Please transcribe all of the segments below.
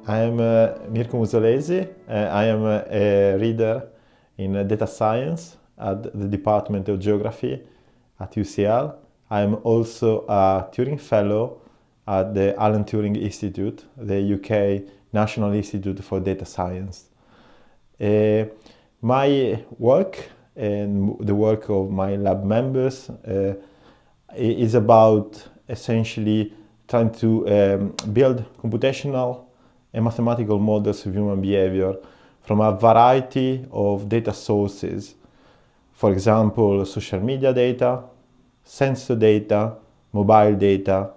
I am Mirco Musolesi. I am a reader in data science at the Department of Geography at UCL. I am also a Turing Fellow at the Alan Turing Institute, the UK National Institute for Data Science. My work and the work of my lab members is about essentially trying to build computational and mathematical models of human behavior from a variety of data sources. For example, social media data, sensor data, mobile data,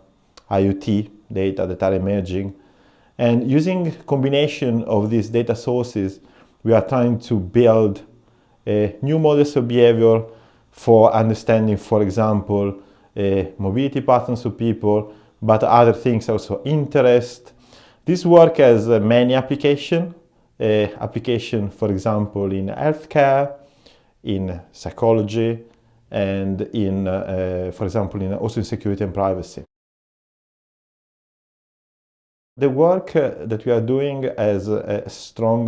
IoT data that are emerging. And using combination of these data sources, we are trying to build new models of behavior for understanding, for example, mobility patterns of people, but other things also, interest. This work has many applications. Application, for example, in healthcare, in psychology, and in, for example, also in security and privacy. The work that we are doing has a strong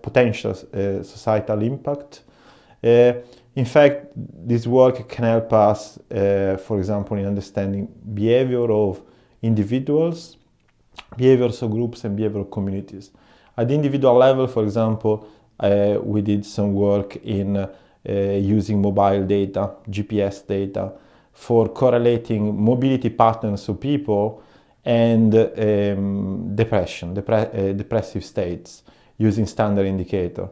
potential societal impact. In fact, this work can help us, for example, in understanding behavior of individuals, behaviors of groups, and behavior of communities. At the individual level, for example, we did some work in using mobile data, GPS data, for correlating mobility patterns of people and depressive states using standard indicator.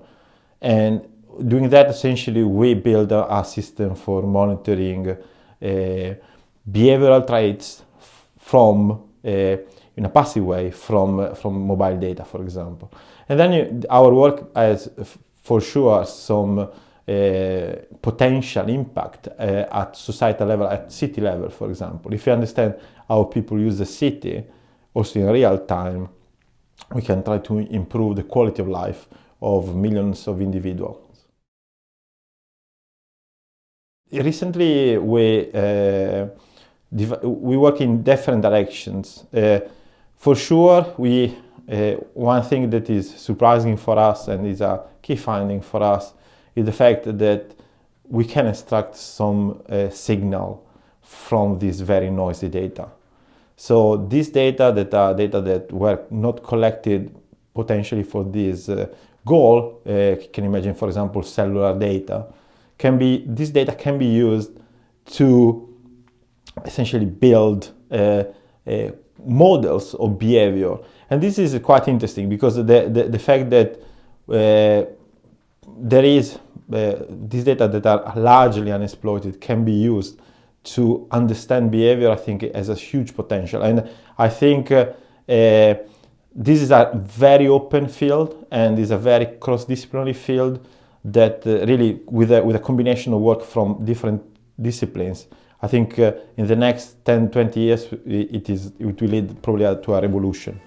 And doing that, essentially, we build a system for monitoring behavioral traits from, in a passive way, from mobile data, for example. And then our work has, for sure, some potential impact at societal level, at city level, for example. If you understand how people use the city, also in real time, we can try to improve the quality of life of millions of individuals. Recently, we work in different directions. For sure, one thing that is surprising for us and is a key finding for us is the fact that we can extract some signal from this very noisy data. So this data that are data that were not collected potentially for this goal, can imagine, for example, cellular data, this data can be used to essentially build models of behavior. And this is quite interesting because the fact that there is these data that are largely unexploited can be used to understand behavior, I think, has a huge potential. And I think this is a very open field and is a very cross-disciplinary field that really, with a combination of work from different disciplines, I think in the next 10-20 years, it will lead probably to a revolution.